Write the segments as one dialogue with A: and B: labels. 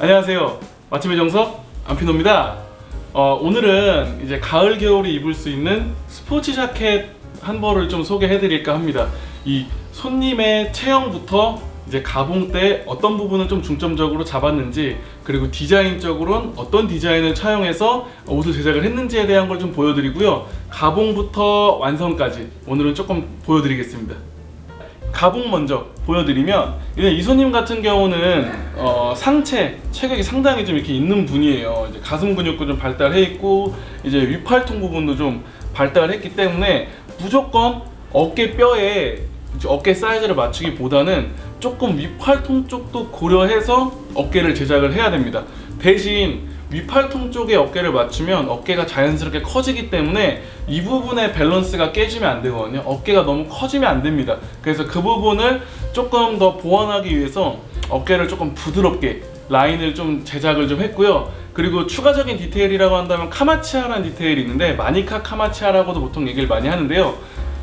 A: 안녕하세요. 맛집의 정석 안피노입니다. 오늘은 이제 가을 겨울에 입을 수 있는 스포츠 자켓 한 벌을 좀 소개해드릴까 합니다. 이 손님의 체형부터 이제 가봉 때 어떤 부분을 좀 중점적으로 잡았는지, 그리고 디자인적으로는 어떤 디자인을 차용해서 옷을 제작을 했는지에 대한 걸 좀 보여드리고요. 가봉부터 완성까지 오늘은 조금 보여드리겠습니다. 가봉 먼저 보여드리면, 이 손님 같은 경우는 상체 체격이 상당히 좀 이렇게 있는 분이에요. 이제 가슴 근육도 좀 발달해 있고, 이제 위팔통 부분도 좀 발달했기 때문에 무조건 어깨 뼈에 어깨 사이즈를 맞추기보다는 조금 위팔통 쪽도 고려해서 어깨를 제작을 해야 됩니다. 대신 위팔통 쪽에 어깨를 맞추면 어깨가 자연스럽게 커지기 때문에 이 부분의 밸런스가 깨지면 안 되거든요. 어깨가 너무 커지면 안 됩니다. 그래서 그 부분을 조금 더 보완하기 위해서 어깨를 조금 부드럽게 라인을 좀 제작을 좀 했고요. 그리고 추가적인 디테일이라고 한다면 카마치아라는 디테일이 있는데, 마니카 카마치아라고도 보통 얘기를 많이 하는데요.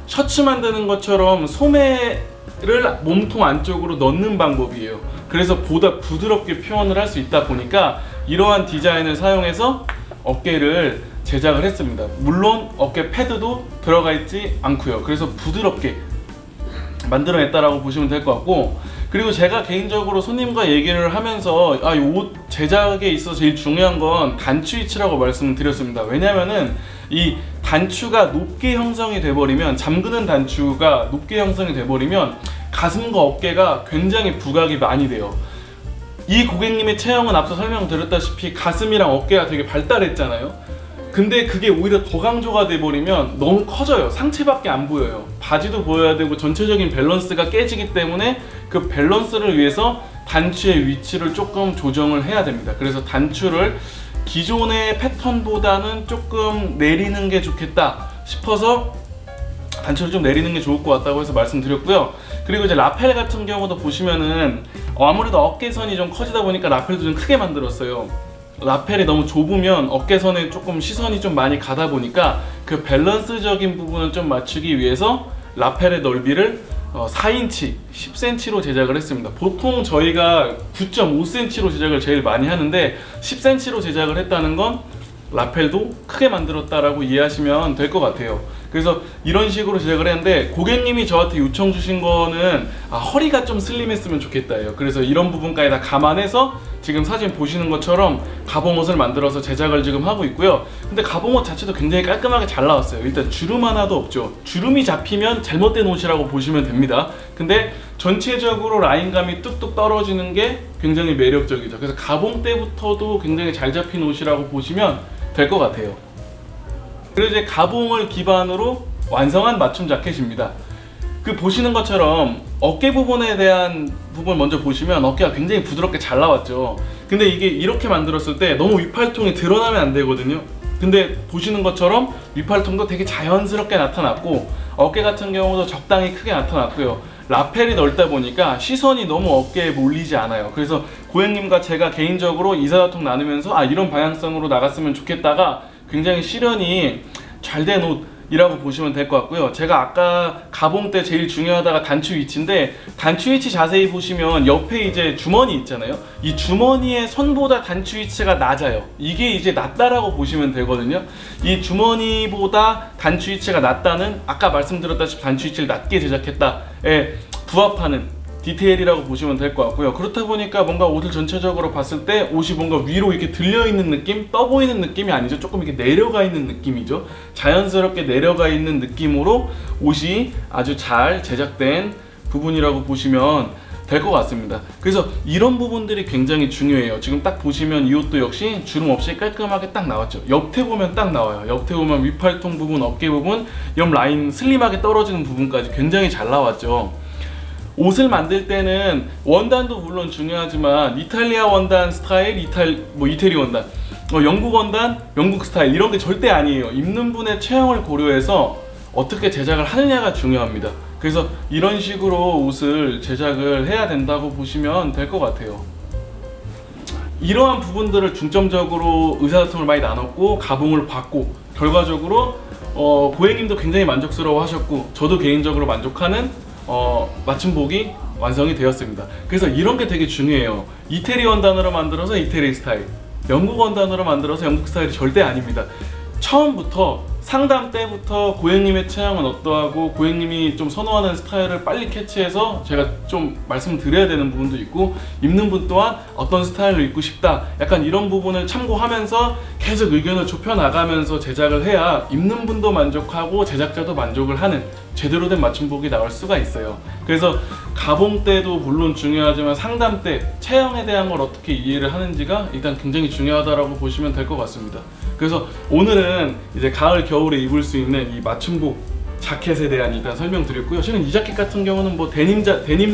A: 셔츠 만드는 것처럼 소매를 몸통 안쪽으로 넣는 방법이에요. 그래서 보다 부드럽게 표현을 할 수 있다 보니까 이러한 디자인을 사용해서 어깨를 제작을 했습니다. 물론 어깨 패드도 들어가 있지 않고요. 그래서 부드럽게 만들어냈다라고 보시면 될 것 같고, 그리고 제가 개인적으로 손님과 얘기를 하면서 이 옷 제작에 있어서 제일 중요한 건 단추 위치라고 말씀을 드렸습니다. 왜냐면은 이 단추가 높게 형성이 돼버리면, 잠그는 단추가 높게 형성이 돼버리면 가슴과 어깨가 굉장히 부각이 많이 돼요. 이 고객님의 체형은 앞서 설명드렸다시피 가슴이랑 어깨가 되게 발달했잖아요. 근데 그게 오히려 더 강조가 돼버리면 너무 커져요. 상체밖에 안 보여요. 바지도 보여야 되고 전체적인 밸런스가 깨지기 때문에 그 밸런스를 위해서 단추의 위치를 조금 조정을 해야 됩니다. 그래서 단추를 기존의 패턴보다는 조금 내리는 게 좋겠다 싶어서 단추를 좀 내리는 게 좋을 것 같다고 해서 말씀드렸고요. 그리고 이제 라펠 같은 경우도 보시면은 아무래도 어깨선이 좀 커지다 보니까 라펠도 좀 크게 만들었어요. 라펠이 너무 좁으면 어깨선에 조금 시선이 좀 많이 가다 보니까 그 밸런스적인 부분을 좀 맞추기 위해서 라펠의 넓이를 4인치 10cm로 제작을 했습니다. 보통 저희가 9.5cm로 제작을 제일 많이 하는데 10cm로 제작을 했다는 건 라펠도 크게 만들었다라고 이해하시면 될 것 같아요. 그래서 이런 식으로 제작을 했는데, 고객님이 저한테 요청 주신 거는 허리가 좀 슬림했으면 좋겠다예요. 그래서 이런 부분까지 다 감안해서 지금 사진 보시는 것처럼 가봉옷을 만들어서 제작을 지금 하고 있고요. 근데 가봉옷 자체도 굉장히 깔끔하게 잘 나왔어요. 일단 주름 하나도 없죠. 주름이 잡히면 잘못된 옷이라고 보시면 됩니다. 근데 전체적으로 라인감이 뚝뚝 떨어지는 게 굉장히 매력적이죠. 그래서 가봉 때부터도 굉장히 잘 잡힌 옷이라고 보시면 될 것 같아요. 그리고 이제 가봉을 기반으로 완성한 맞춤 자켓입니다. 그 보시는 것처럼 어깨 부분에 대한 부분 먼저 보시면 어깨가 굉장히 부드럽게 잘 나왔죠. 근데 이게 이렇게 만들었을 때 너무 위팔통이 드러나면 안 되거든요. 근데 보시는 것처럼 위팔통도 되게 자연스럽게 나타났고, 어깨 같은 경우도 적당히 크게 나타났고요. 라펠이 넓다 보니까 시선이 너무 어깨에 몰리지 않아요. 그래서 고객님과 제가 개인적으로 이사소통 나누면서 이런 방향성으로 나갔으면 좋겠다가 굉장히 실현이 잘 된 옷이라고 보시면 될 것 같고요. 제가 아까 가봉 때 제일 중요하다가 단추 위치인데, 단추 위치 자세히 보시면 옆에 이제 주머니 있잖아요. 이 주머니의 선보다 단추 위치가 낮아요. 이게 이제 낮다라고 보시면 되거든요. 이 주머니보다 단추 위치가 낮다는, 아까 말씀드렸다시피 단추 위치를 낮게 제작했다에 부합하는 디테일이라고 보시면 될 것 같고요. 그렇다 보니까 뭔가 옷을 전체적으로 봤을 때 옷이 뭔가 위로 이렇게 들려있는 느낌? 떠 보이는 느낌이 아니죠. 조금 이렇게 내려가 있는 느낌이죠. 자연스럽게 내려가 있는 느낌으로 옷이 아주 잘 제작된 부분이라고 보시면 될 것 같습니다. 그래서 이런 부분들이 굉장히 중요해요. 지금 딱 보시면 이 옷도 역시 주름 없이 깔끔하게 딱 나왔죠. 옆에 보면 딱 나와요. 옆에 보면 위팔통 부분, 어깨 부분, 옆 라인 슬림하게 떨어지는 부분까지 굉장히 잘 나왔죠. 옷을 만들 때는 원단도 물론 중요하지만 이탈리아 원단 스타일, 이태리 원단, 영국 원단, 영국 스타일 이런 게 절대 아니에요. 입는 분의 체형을 고려해서 어떻게 제작을 하느냐가 중요합니다. 그래서 이런 식으로 옷을 제작을 해야 된다고 보시면 될 것 같아요. 이러한 부분들을 중점적으로 의사소통을 많이 나눴고 가봉을 받고, 결과적으로 고객님도 굉장히 만족스러워 하셨고, 저도 개인적으로 만족하는 맞춤복이 완성이 되었습니다. 그래서 이런 게 되게 중요해요. 이태리 원단으로 만들어서 이태리 스타일, 영국 원단으로 만들어서 영국 스타일이 절대 아닙니다. 처음부터 상담 때부터 고객님의 취향은 어떠하고 고객님이 좀 선호하는 스타일을 빨리 캐치해서 제가 좀 말씀드려야 되는 부분도 있고, 입는 분 또한 어떤 스타일로 입고 싶다, 약간 이런 부분을 참고하면서 계속 의견을 좁혀 나가면서 제작을 해야 입는 분도 만족하고 제작자도 만족을 하는 제대로 된 맞춤복이 나올 수가 있어요. 그래서 가봉 때도 물론 중요하지만 상담 때 체형에 대한 걸 어떻게 이해를 하는지가 일단 굉장히 중요하다라고 보시면 될 것 같습니다. 그래서 오늘은 이제 가을 겨울에 입을 수 있는 이 맞춤복 자켓에 대한 일단 설명드렸고요. 실은 이 자켓 같은 경우는 뭐 데님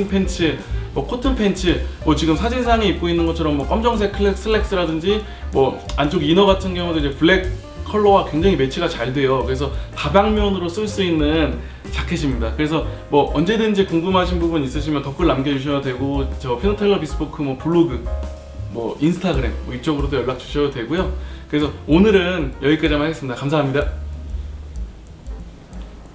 A: 팬츠, 뭐 코튼 팬츠, 뭐 지금 사진상에 입고 있는 것처럼 뭐 검정색 슬랙스라든지 뭐 안쪽 이너 같은 경우도 이제 블랙 컬러와 굉장히 매치가 잘 돼요. 그래서 다방면으로 쓸 수 있는 자켓입니다. 그래서 뭐 언제든지 궁금하신 부분 있으시면 댓글 남겨주셔도 되고, 저 피노텔러 비스포크 뭐 블로그, 뭐 인스타그램 뭐 이쪽으로도 연락 주셔도 되고요. 그래서 오늘은 여기까지만 하겠습니다. 감사합니다.